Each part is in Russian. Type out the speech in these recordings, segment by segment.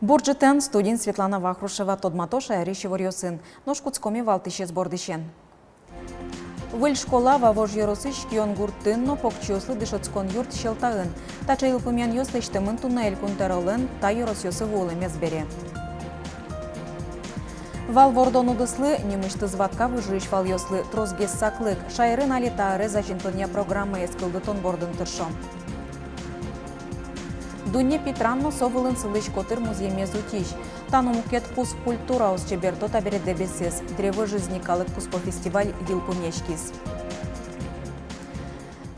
Борджетен студент Светлана Вахрушева тодматоша ришеворьосын. Ношкутскоми валтище сбордищен. Выль школа вавож еросыш кион гуртынно покчослы дышоцкон юрт щелтаын. Тача илпумян йослештемын туннель кунтаролын та еросьосы волы мезбере. Вал вордон удыслы, немышты зватка выжиж вал йослы трозгес саклык. Шайрын алитаары зажинтония программа эскылдытон бордын тыршо. Дуне Петранно совылын сылыш котыр музей мезутиш. Танумукет пус культура усчеберто табереде бесес. Древо жизни калык пуспо фестиваль Дилпумешкис.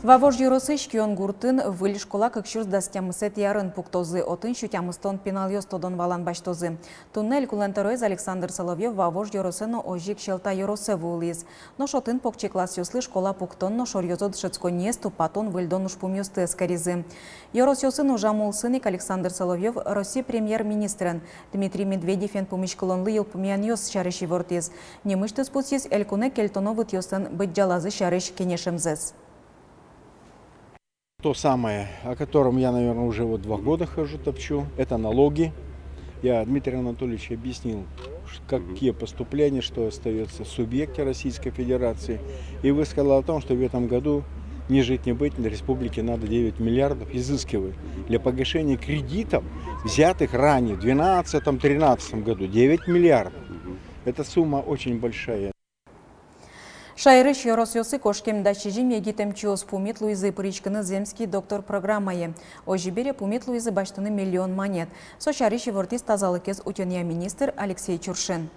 Вавож юросыш кион гуртын выль школа кыкшурс дастямысет ярын пуктозы отын шутямыстон пенал йостодон валан баштозы. Туннель кулентаройз Александр Соловьев вавож юросыно ожик шелта юросе вулиз. Но шотын покчеклас йослы школа пуктон но шорьозод шецконесту патон выльдон ушпумюсты эскаризы. Йоросёсын ужамул сыник Александр Соловьев Россия премьер-министрен Дмитрий Медведевен помешкалонлы елпумян йос шарыш вортез. Немышты спутсиз элькуне кельтоновыт йосын быть жалазы шарыш кенешемзес. То самое, о котором я, наверное, уже 2 года хожу, топчу, это налоги. Я Дмитрию Анатольевичу объяснил, какие поступления, что остается в субъекте Российской Федерации. И высказал о том, что в этом году ни жить, ни быть, для республики надо 9 миллиардов изыскивать для погашения кредитов, взятых ранее, в 2012-2013 году. 9 миллиардов. Эта сумма очень большая. Шайрыш Йоросьосы кошкем дачижим егитем чиос пумит Луизы Пыричкины земский доктор программае. Ожибере пумит Луизы баштыны миллион монет. Сошарыш вортис тазалыкез утенья министр Алексей Чуршин.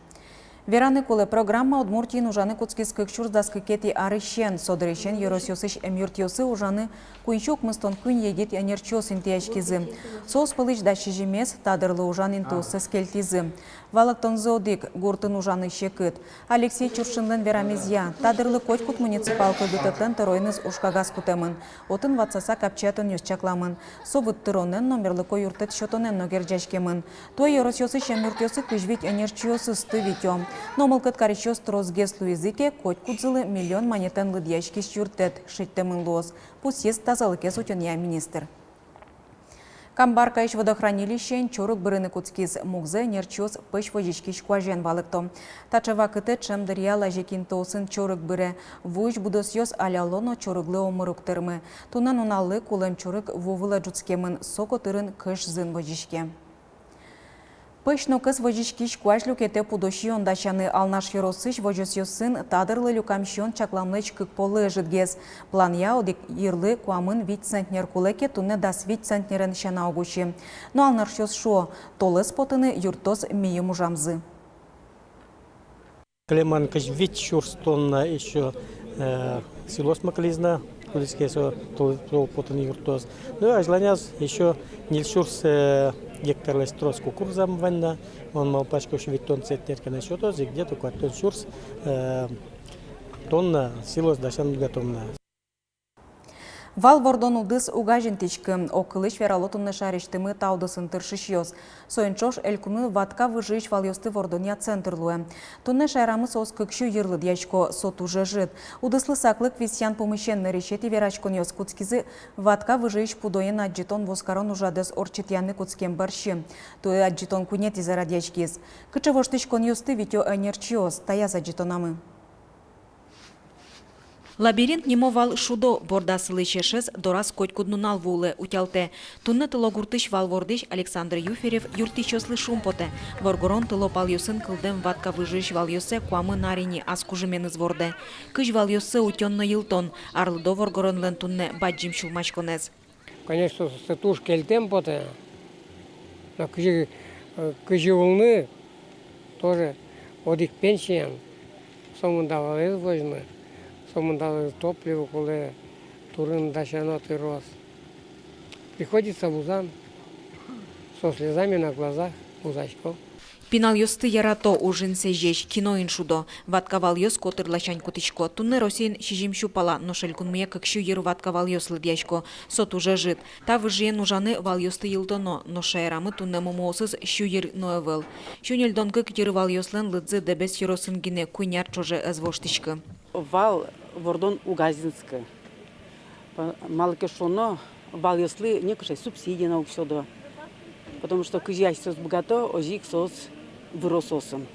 Вераны кулы программа Удмуртии ужаны куцкис кыкчур даскыкети арыщен, содырыщен Йоросьосыш эмюртьосы ужаны куинчук мыстон куин егит янерчос интияшкизы. Соус пылыч дачижимес тадырлы ужан интусы скельтизы. Валактон зодик гуртын ужаны щекыт. Алексей Чуршинлен верамезья. Тадырлы котькут муниципалкы гытытын тыройныз ушкагас кутемын. Отын ватсаса капчатын юсчакламын. Совыт тыронен номерлыко юртет шотонен ногерджачкемын. Той Йоросьосыш эмюртьосы кыжвить энерчиосы стывитем. Номылкыт каричос трозгес луизике котькудзылы миллион монетен лыдьячкис юртет шиттемын лоз. Пусть есть тазалыкес утенья министр. Камбаркаиш водохранилищен чорык бырыны куцкиз мугзе нерчос пыш водичкиш куажен балыкто. Тачава кыты чемдырия лажекин тосын чорык быры вуйш будосьос алялоно чорыглы омырук тырмы. Тунан уналы кулем чорык вовыла джуцкемын соко тырын кыш зын водичке. Пышно кыз водичкиш куажлюк ете пудощион дачаны алнаш йоросыш водосьосын тадырлы люкамщион чакламлыч кык полы жидгез. План яудик ирлы куамын 5 центнер кулеке тунне дас 5 центнерен шана огучи. Но алнаршос шо толы спотыны юртос мием ужамзы. Клеман кыш 5 шурс тонна еще силос маклизна. Кулискесо толпотын юртос. Ну а желаняз еще нильшурс гектарлес трос кукурузам ванна. Он мал пачку швитон центнерка на счетоз и где-то квартон шурс тонна силос дашан готовна. Вал вордон удыс угажентичкы, окылыш вералотынны шариштымы таудысын тыршышьёс. Соенчош элькуны ватка выжиж валёсты вордония центрлуэ. Тунны шайрамы сос кыкшу йырлы дьячко сот уже жит. Удыслы саклык висян помыщен решети верачкон ёс куцкизы ватка выжиж пудоен аджитон воскарон ужадес орчитяны куцкем барщи. Туэ аджитон кунети зара дьячкиз. Кычевоштычкон ёсты витё энерчиос, таяз аджитонамы. Лабиринт немовал шудо бордасылы чешес дорас котькуднунал вулы утялте. Тунны тыло гуртыш валвордыш Александр Юферев юртичослы шумпоте. Воргорон тыло палюсын кылдем ватка выжиж валюсе куамы нарини аскужымен изворде. Кыш валюсе утённо йылтон, арлыдо воргорон лен тунне баджим шулмачконез. Конечно, сетуш кельтем поте. Кыжи волны тоже от их пенсиян. Сомундавалез возьмы. Сомундавалез топливо, коли турин дашаноты рос. Приходится в Узан со слезами на глазах, Узачков. Пинал ёсты ярато ужинсе жеш кино иншудо. Ваткавал ёс котыр лачань кутичко. Тунне Росин шижим щупала, но шелькунмия кыкшу еру ваткавал ёс лыдьячко. Сот уже жит. Та выжиен ужаны вал ёсты йылдоно, но шайрамы тунне мумоосыз щу ер ноевел. Щунельдон кык ерывал ёслен лыдзы дебес еросынгине куйняр чоже эзвоштичка. Вал вордон угазинска. Малке шоно вал ёслы некошай субсидии на всюду. Потому что кызяй сос богато, ожик сос вырососом.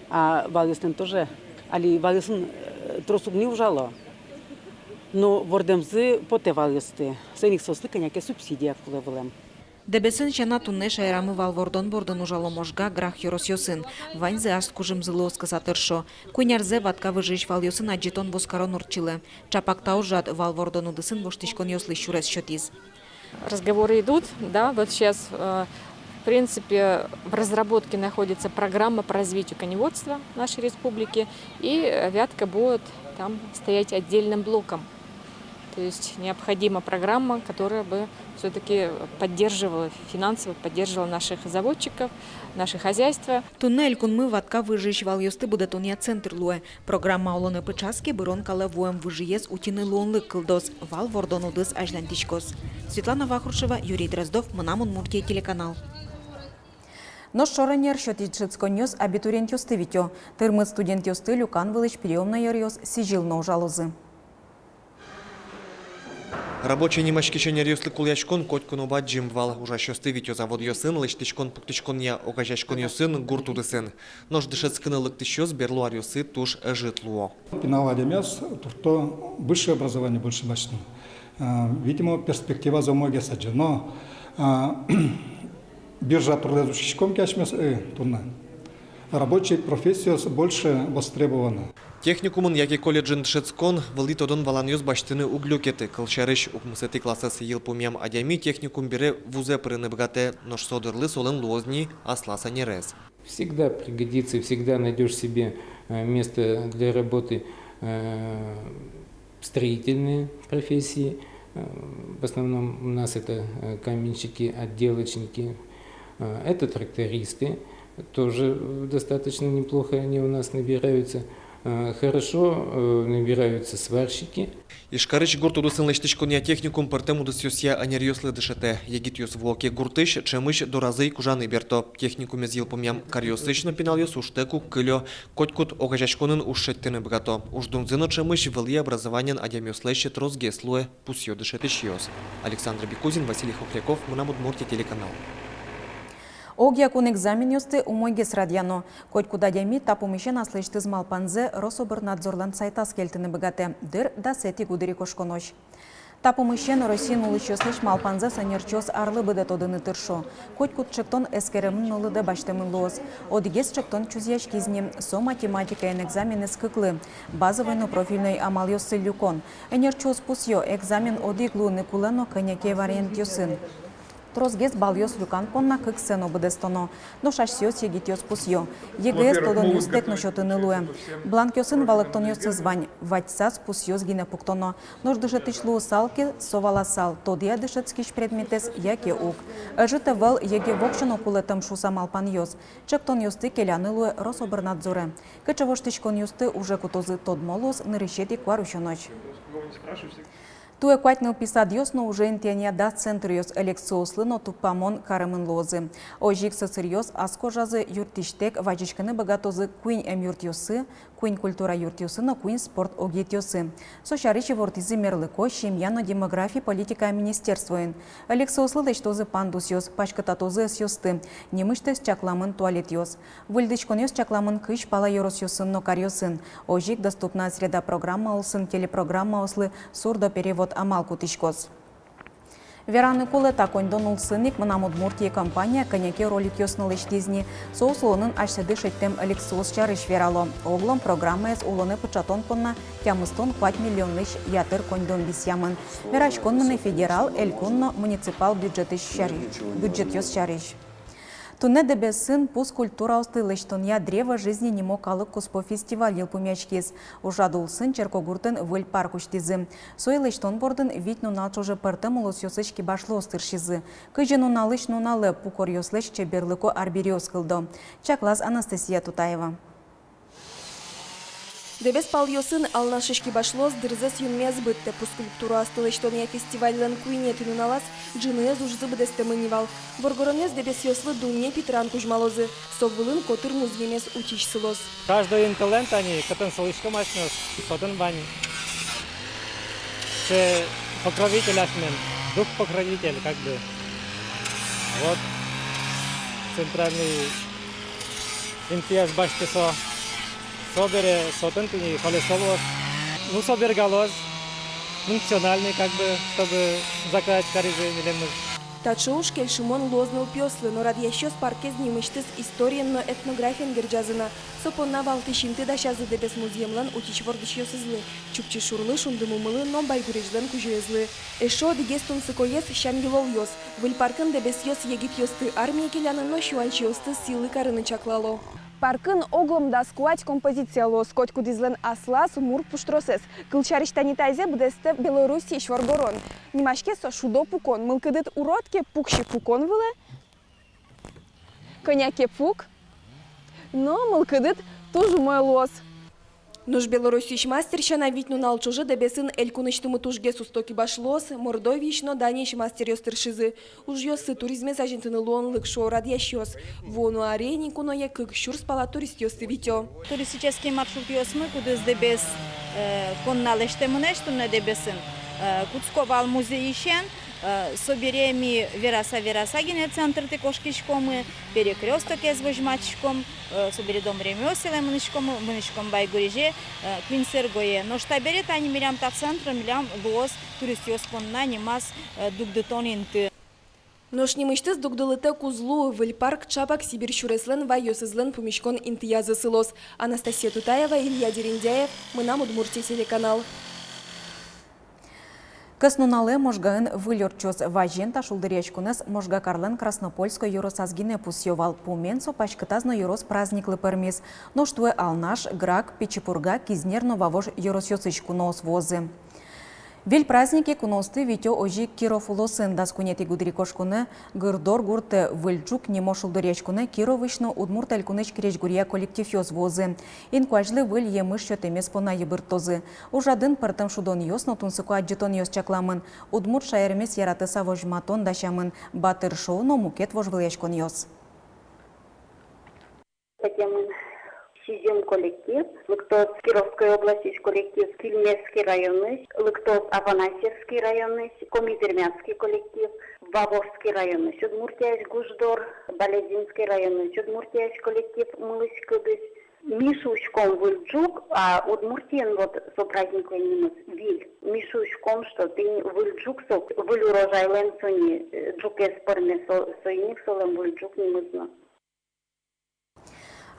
А валюсен тоже, али валюсен тросуг не ужало. Но вордемзы поте валюсты. Сених сослы коняке субсидия вплывалем. Дебесен чана тунне шайрамы валвордон бордон ужало можга грах юрос ёсын. Ваньзе аш кужым зылоска сатыршо. Кунярзе ватка выжиж вал ёсын аджитон воскарон урчилы. Чапакта ужат валвордон удысын воштичкон ёслы щурес щотиз. Разговоры идут, да, вот сейчас, в принципе, в разработке находится программа по развитию коневодства нашей республики, и Вятка будет там стоять отдельным блоком. То есть необходима программа, которая бы все-таки поддерживала, финансово поддерживала наших заводчиков, наше хозяйство. Туннель кунмы ватка выжиж вал ёсты будет уния центр луэ. Программа олоны пычаски бырон калавуем выжиез утины луонлык кылдос. Вал вордон удыс ажлантичкос. Светлана Вахрушева, Юрий Дроздов, Манамун Муртия телеканал. Но шоранер шотичицко нёс абитуриент ёсты витё. Тырмы студент ёсты Люкан Вылыч приемна ёрёс сижил но жалузы. Рабочий немашки ченер ёслы кулячкон котькон оба джимвал. Уже шосты витё завод ёсын, лыштичкон пуктичкон я окажачкон ёсын гуртудысын. Нож дышецкыны лыктыщёс берлуар ёсы туш житлуо. Пинал адемяс, то высшее образование больше бачно. Видимо, перспектива за многие саджи. Но биржа труда душичком кячмес турна. Рабочая профессия больше востребована. Техникумын яки колледжин дышецкон вылит одон валан ёс баштыны углюкеты. Кылшарыш укмысеты классасы ел пумям адями техникум бере вузе пырыны бгате нож содырлы солын лозни асласа нерез. Всегда пригодится, всегда найдешь себе место для работы строительные профессии. В основном у нас это каменщики, отделочники, это трактористы. Тоже достаточно неплохо они у нас набираются. Хорошо набираются сварщики. Ишкарыч гуртудысын лыштичкон я техникум пыртем удыс я анер ёслы дышете. Егит ёс влоке гуртыш, чемыш до разы кужаны берто. Техникуме зил помям карьосыч пинал ёс уштеку кылё. Котькут окажачконын ушеттены бгато. Уждунзыно чемыш выльи образованиен адям ёслэщет розгеслуэ пусьё дышетыш ёс. Александр Бекузин, Василий Хохляков, Манамут Муртия телеканал. Огьякун экзамен ёсты умойгес радьяно. Коть куда дями тапумище наслышты змалпанзе Рособорнадзорлан сайтас келтіні бігате. Дыр да сети гудыри кошконош. Тапумищен Росин улычёслыш малпанзе санерчос арлы быдет одыны тыршо. Коть кут чектон эскеремын нылыды баштемын лоз. Одигес чектон чузяш кизнем со математика эн экзамен эскыклы. Базовый но профильный амал ёсы люкон. Энерчос пусьё экзамен одиглу никулено коняке вариант ёсын. Трозгес балйос люкан понна кык сено быдестоно. Но шашсиос егитьос пусьё. ЕГС тодон юстек но счёты нылуэ. Бланкёсын валыктон ёсы звань. Ватьсас пусьёс гине пуктоно. Нож дышетыч луу салки совала сал. Тодия дышетскиш предметес яке ук. Жыте вел еге вокшын окулетым шуса малпан ёс. Чектон юсты келяны луэ Рособорнадзоре. Кычевоштичкон юсты уже кутозы тодмолос нырыщети кварущоноч. Туе кватнил писад ёсно уже интения да центр ёс элексоослы но тупамон карымын лозы. Ожик сырьёс аско жазы юртиштек вачичканы богатозы куин юрт ёсы, куин культура юрт ёсы, но куин спорт огет ёсы. Сошаричи вортизы мерлыко, шемьяно демографии политика министерствоин. Элексоослы лечтозы пандус ёс, пачкататозы эс ёсты. Немыштес чакламын туалет ёс. Выльдычкон ёс чакламын кыш пала ёрос ёсын но кар ёсын. Ожик доступна среда программа олсын, телепрограмма ослы, сурдо перевод амал кутичкос. Вераны кулы такон донул сынник Манамут Муртия компания коняке ролик ёснылыш дизни. Соуслонын ашсады шеттем элексоос чарыш верало. Оглом программа эс улоны пычатон понна тямыстон 5 миллионлыш ятыр коньдон бисямын. Верашконмыны федерал, эльконно муниципал бюджет ёс чарыш. Туне дебесын пус культура остылыштон древо жизни немокалык куспо фестиваль елпумячкес. Ужаду улсын черкогуртын выль парк уштизы. Сойлыштон бордын вить нуналчоже пыртым улусёсычки башло остыршизы. Кыжы нуналыш нуналы пукор ёслыш чеберлыко арбириос кылдо. Чаклас Анастасия Тутаева. Дебес пал йосын алнашышки башлос дырзес юнмез бытты пус культура остылыштон фестивальлен куине тюнулалас джинез уж зыбыдесте мынивал. Воргоронез дебес йослы дуне Петран кужмалозы. Соввылын котыр муземес учич сылос. Каждый интеллент они, который слышком очнёс, сотен бани. Це покровитель ашмен, дух покровитель, как бы. Вот центральный импиас баштесо. Собере сотентыни колесолос, ну собергалос, функциональный, как бы, чтобы закрыть коризы миленных. Тачоуш кельшимон лознул пёслы, но рад еще с парке снимыштыс историен, но этнографиен герджазына. Сопонна валтышинты дашазы дебес музеемлан утич вордыш ёсызлы. Чупчи шурлы шундымумылы, но байгурежлен кужуезлы. Эшо дигестун сыкоес шангилол ёс. Выль паркын дебес ёс егит ёсты армия келянын, но шуанчи ёсты силы карыны чаклало. Паркын оглом да скуать композицияло скоть кудизлен аслас мур пуштросес. Кылчариштани тайзе будесте Белоруссии шваргорон. Нимашке со шудо пукон. Мылкыдыт уродке пукши пукон выле. Коняке пук. Но мылкыдыт тоже мой лос. Нуж Белоруссийш мастерща на витну налчуже дебесын элькуныштымы тужге сустоки башлос, мордовищно даниш мастер ёстыршизы. Уж ёсы туризме сажентыны лонлык шоурад ящёс. Вону арене куно якык щур спала турист ёсты витё. Туристический маршрут ёсмы, кудыз дебес конналеште мынешту на дебесын. Куцковал музей ищен, собереми вераса гене центр ты кошкишкомы, перекресток из выжмачком, собери дом ремёселе мынышком байгуриже, квинсергое. Но штабере тани милям та центр милям лос турист ёсконна немас дугдытонинты. Нож немыштыз дугдылыты кузлу, выль парк чапак Сибирь шуреслен ва ёсызлен пумишкон интиязы сылос. Анастасия Тутаева, Илья Дерендяев, Мынам Удмуртия телеканал. Кыснунале можгаын вылёрчос важен ташулдыречкунес можга карлен Краснопольской юросазгине пусьёвал пумен сопачкытазно юрос праздниклы пермис. Но штуе алнаш, грак, печепурга, кизнерно вавож юросёцычку нос возы. Виль праздники куносты витё ожи Киров улосын даскунети гудрикошкуны гырдор гурты выльчук немошулдыречкуны Кировышно удмурт элькуныч киречгурия коллектив ёс возы. Инкуажлы выль емыш шөтемес пона ебыртозы. Ужадын пыртым шудон ёс нотунсыку аджитон ёс чакламын. Удмурт шайырмес яратыса вожматон дашамын. Батыр шоу но мукет вожвылечкон ёс. Сизем коллектив, Лыктос Кировской области коллектив, Кильмесский районный, Лыктос Афанасьевский районный, Комитермянский коллектив, Вавовский районный, Удмуртия Гуждор, Балединский районный, Удмуртия коллектив, Мылыськудысь, Мишушком Выльчук, а Удмуртиен вот со праздником немец Виль. Мишушком, что ты Выльчук, со Выль урожайлен сони, Джукес порме соиник солем Выльчук немецно.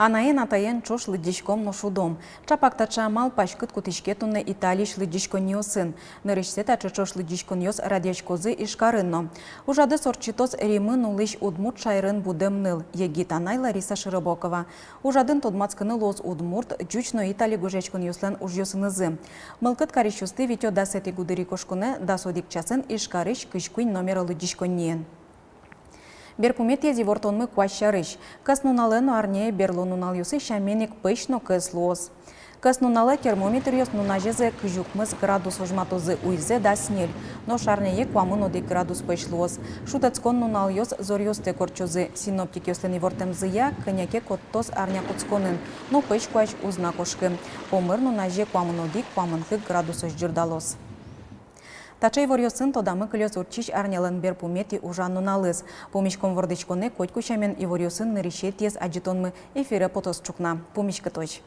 Анаен атаен чош лыдишком ношудом. Чапакта чамал пашкыт кутишкетунне Италиш лыдишкон йосын. Нырышсета чош лыдишкон йос радиачкозы ишкарынно. Ужады сорчитос римын улыш удмурт шайрын будемныл. Егит Анай Лариса Широбокова. Ужадын тодмацкыны лоз удмурт джучно Итали гужечкон йослен уж йосынызы. Мылкыт каришусты витё дасети гудырикошкуне дасодик часын ишкарыш кышкуин номер лыдишкон ниен. Берпумет ези вортонмы кващарыш. Каснуналenu арнее берлонунал юсы шаменик пышно кыслоз. Каснуналы термометр ёс нунажезе кыжукмыз градус ожматозы уйзе да снель. Но шарнее квамын одик градус пышлоз. Шутацкон нунал ёс зор ёсте корчозы. Синоптик ёстени вортем зыя кыняке коттоз арня коцконын. Но пыш квач узнакошкы. Помыр нунаже квамын одик квамын хык градус ожжырдалоз. Тачай ворьосын тодамы кылёс урчиш арнялын берпумети ужан нуналыз. Помишком вордычконе котькучамен и ворьосын нырыше тез аджитонмы эфире потос чукна. Помишка точ.